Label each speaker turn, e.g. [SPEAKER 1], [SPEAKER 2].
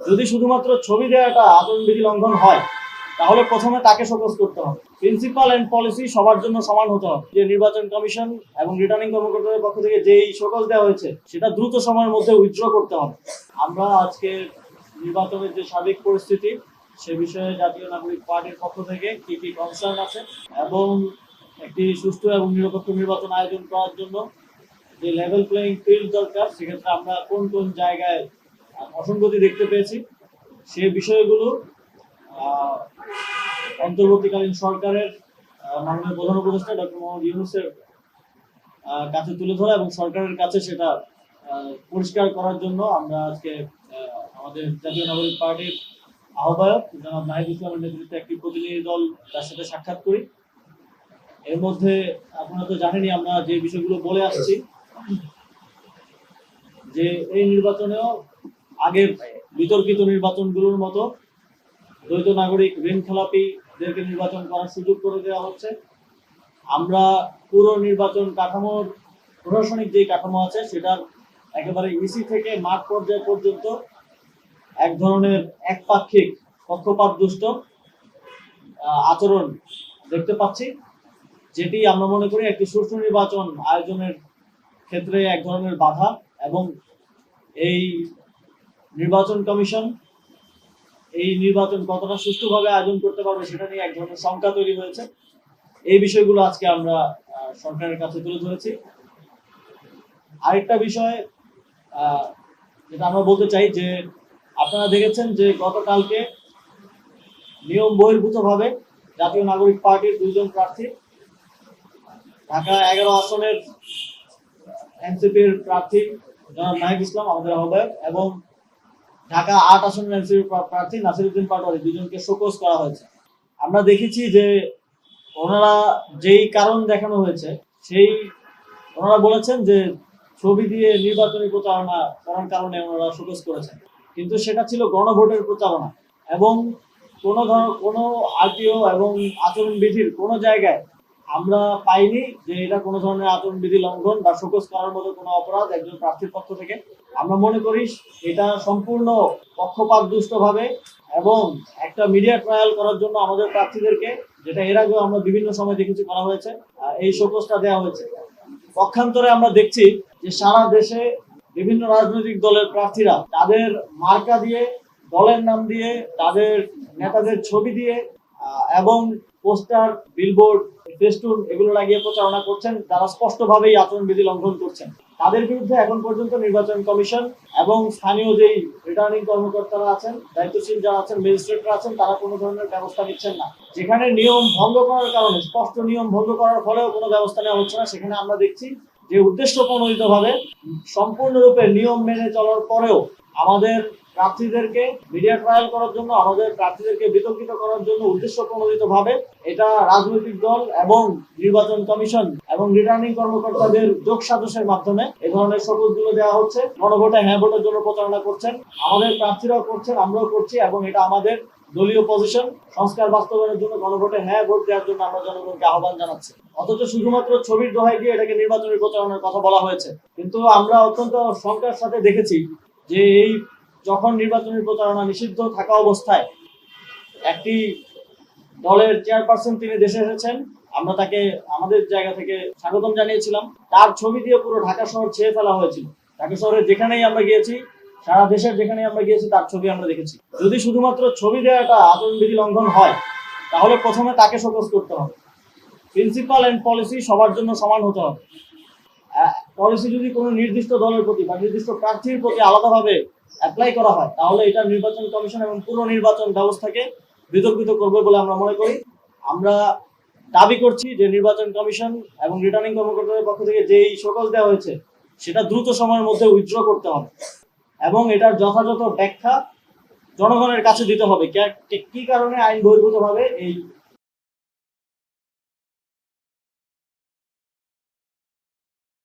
[SPEAKER 1] যদি শুধুমাত্র ছবি দেওয়াটা আচরণবিধি লঙ্ঘন হয় তাহলে প্রথমে তাকে শোকজ করতে হবে। প্রিন্সিপাল এন্ড পলিসি সবার জন্য সমান হতে হবে। যে নির্বাচন কমিশন এবং রিটার্নিং কর্মকর্তাদের পক্ষ থেকে যেই শোকজ দেওয়া হয়েছে সেটা দ্রুত সময়ের মধ্যে উইথড্র করতে হবে। আমরা আজকে নির্বাচনের যে সার্বিক পরিস্থিতি সে বিষয়ে জাতীয় নাগরিক পার্টির পক্ষ থেকে কি কি কনসার্ন আছে এবং একটি সুষ্ঠু এবং নিরপেক্ষ নির্বাচন আয়োজন করার জন্য যে লেভেল প্লেইং ফিল্ড দরকার, সেক্ষেত্রে আমরা কোন কোন জায়গায় অসঙ্গতি দেখতে পেয়েছি সেই বিষয়গুলো অন্তর্বর্তীকালীন সরকারের মাননীয় প্রধান উপদেষ্টা ডক্টর মোহাম্মদ ইউনূসের কাছে তুলে ধরা এবং সরকারের কাছে সেটা পরিষ্কার করার জন্য আমরা আজকে আমাদের জাতীয় নাগরিক পার্টির আহ্বায়ক জনাব নাহিদ ইসলামের নেতৃত্বে একটি প্রতিনিধি দল তার সাথে সাক্ষাৎ করি। এর মধ্যে আপনারা তো জানেনই আমরা যে বিষয়গুলো বলে আসছি যে এই নির্বাচনেও আগের বিতর্কিত নির্বাচনগুলোর মতো দ্বৈত নাগরিক ঋণ খেলাপিদেরকে নির্বাচন করার সুযোগ করে দেওয়া হচ্ছে। আমরা পুরো নির্বাচন কাঠামোর প্রশাসনিক যে কাঠামো আছে সেটার একেবারে ইসি থেকে মাঠ পর্যায় পর্যন্ত এক ধরনের একপাক্ষিক পক্ষপাতদুষ্ট আচরণ দেখতে পাচ্ছি, যেটি আমরা মনে করি একটি সুষ্ঠু নির্বাচন আয়োজনের ক্ষেত্রে এক ধরনের বাধা। এবং এই নির্বাচন কমিশন এই নির্বাচন কতটা সুষ্ঠুভাবে আয়োজন করতে পারবে সেটা নিয়ে এক ধরনের শঙ্কা তৈরি হয়েছে। এই বিষয়গুলো আজকে আমরা সরকারের কাছে তুলে ধরেছি। আরেকটা বিষয় যেটা আমরা বলতে চাই যে আপনারা দেখেছেন যে গতকালকে নিয়ম বহির্ভূতভাবে জাতীয় নাগরিক পার্টির দুইজন প্রার্থী ঢাকা 11 আসনের এনসিপির প্রার্থী জনাব নাহিদ ইসলাম আমাদের আহ্বায়ক এবং ঢাকা 8 আসনের এনসিপির প্রার্থী নাসিরউদ্দিন পাটোয়ারি দুজনকে শোকজ করা হয়েছে। আমরা দেখেছি যে ওনারা যেই কারণ দেখানো হয়েছে সেই ওনারা বলেছেন যে ছবি দিয়ে নির্বাচনী প্রচারণা করার কারণে ওনারা শোকজ করেছেন, কিন্তু সেটা ছিল গণভোটের প্রচারণা এবং কোনো আরটিও এবং আচরণবিধির কোনো জায়গায় আমরা পাইনি যে এটা কোনো ধরনের আচরণবিধি লঙ্ঘন বা শোকজ করার মতো কোনো অপরাধ একজন প্রার্থীর পক্ষ থেকে। আমরা মনে করি এটা সম্পূর্ণ পক্ষপাতদুষ্টভাবে এবং একটা মিডিয়া ট্রায়াল করার জন্য আমাদের প্রার্থীদেরকে, যেটা এর আগেও আমরা বিভিন্ন সময় দেখেছি করা হয়েছে, এই শোকজটা দেওয়া হয়েছে। পক্ষান্তরে আমরা দেখছি যে সারা দেশে বিভিন্ন রাজনৈতিক দলের প্রার্থীরা তাদের মার্কা দিয়ে, দলের নাম দিয়ে, তাদের নেতাদের ছবি দিয়ে এবং পোস্টার, বিলবোর্ড, ফেস্টুন এগুলো লাগিয়ে প্রচারণা করছেন, যারা স্পষ্টভাবেই আচরণবিধি লঙ্ঘন করছেন। তাদের বিরুদ্ধে এখন পর্যন্ত নির্বাচন কমিশন এবং স্থানীয় যেই রিটার্নিং কর্মকর্তারা আছেন, দায়িত্বশীল যারা আছেন, ম্যাজিস্ট্রেটরা আছেন, তারা কোনো ধরনের ব্যবস্থা নিচ্ছেন না। যেখানে নিয়ম ভঙ্গ করার কারণে, স্পষ্ট নিয়ম ভঙ্গ করার ফলেও কোনো ব্যবস্থা নেওয়া হচ্ছে না, সেখানে আমরা দেখছি যে উদ্দেশ্য প্রণোদিতভাবে সম্পূর্ণরূপে নিয়ম মেনে চলার পরেও আমাদের প্রার্থীদেরকে মিডিয়া ট্রায়াল করার জন্য, আমাদের প্রার্থীদেরকে বিতর্কিত করার জন্য উদ্দেশ্য প্রণোদিতভাবে এটা রাজনৈতিক দল এবং নির্বাচন কমিশন এবং রিটার্নিং কর্মকর্তাদের যোগ সাজসের মাধ্যমে এই ধরনের শপথগুলো দেওয়া হচ্ছে। গণভোটে হ্যাঁ ভোটের জন্য প্রচারণা করছেন, আমাদের প্রার্থীরাও করছেন, আমরাও করছি এবং এটা আমাদের দলীয় পজিশন। সংস্কার বাস্তবায়নের জন্য গণভোটে হ্যাঁ ভোট দেওয়ার জন্য আমরা জনগণকে আহ্বান জানাচ্ছি। অথচ শুধুমাত্র ছবির দোহাই দিয়ে এটাকে নির্বাচনী প্রচারণার কথা বলা হয়েছে। কিন্তু আমরা অত্যন্ত শঙ্কার সাথে দেখেছি যে এই যখন নির্বাচনী প্রচারণা নিষিদ্ধ থাকা অবস্থায় একটি দলের চেয়ারপারসন তিনি দেশে এসেছেন, আমরা তাকে আমাদের জায়গা থেকে স্বাগতম জানিয়েছিলাম। তার ছবি দিয়ে পুরো ঢাকা শহর ছেয়ে ফেলা হয়েছিল। ঢাকা শহরে যেখানেই আমরা গিয়েছি, সারা দেশের যেখানেই আমরা গিয়েছি, তার ছবি আমরা দেখেছি। যদি শুধুমাত্র ছবি দেওয়াটা আচরণবিধি লঙ্ঘন হয় তাহলে প্রথমে তাকে শোকজ করতে হবে। প্রিন্সিপাল এন্ড পলিসি সবার জন্য সমান হতে হবে। পলিসি যদি কোনো নির্দিষ্ট দলের প্রতি বা নির্দিষ্ট প্রার্থীর প্রতি আলাদাভাবে অ্যাপ্লাই করা হয় তাহলে এটা নির্বাচন কমিশন এবং পুরো নির্বাচন ব্যবস্থাকে বিতর্কিত করবে বলে আমরা মনে করি। আমরা দাবি করছি যে নির্বাচন কমিশন এবং রিটার্নিং কর্মকর্তাদের পক্ষ থেকে যেই শোকজ দেওয়া হয়েছে সেটা দ্রুত সময়ের মধ্যে উইথড্র করতে হবে এবং এটার যথাযথ ব্যাখ্যা জনগণের কাছে দিতে হবে কি কারণে আইন বহির্ভূতভাবে এই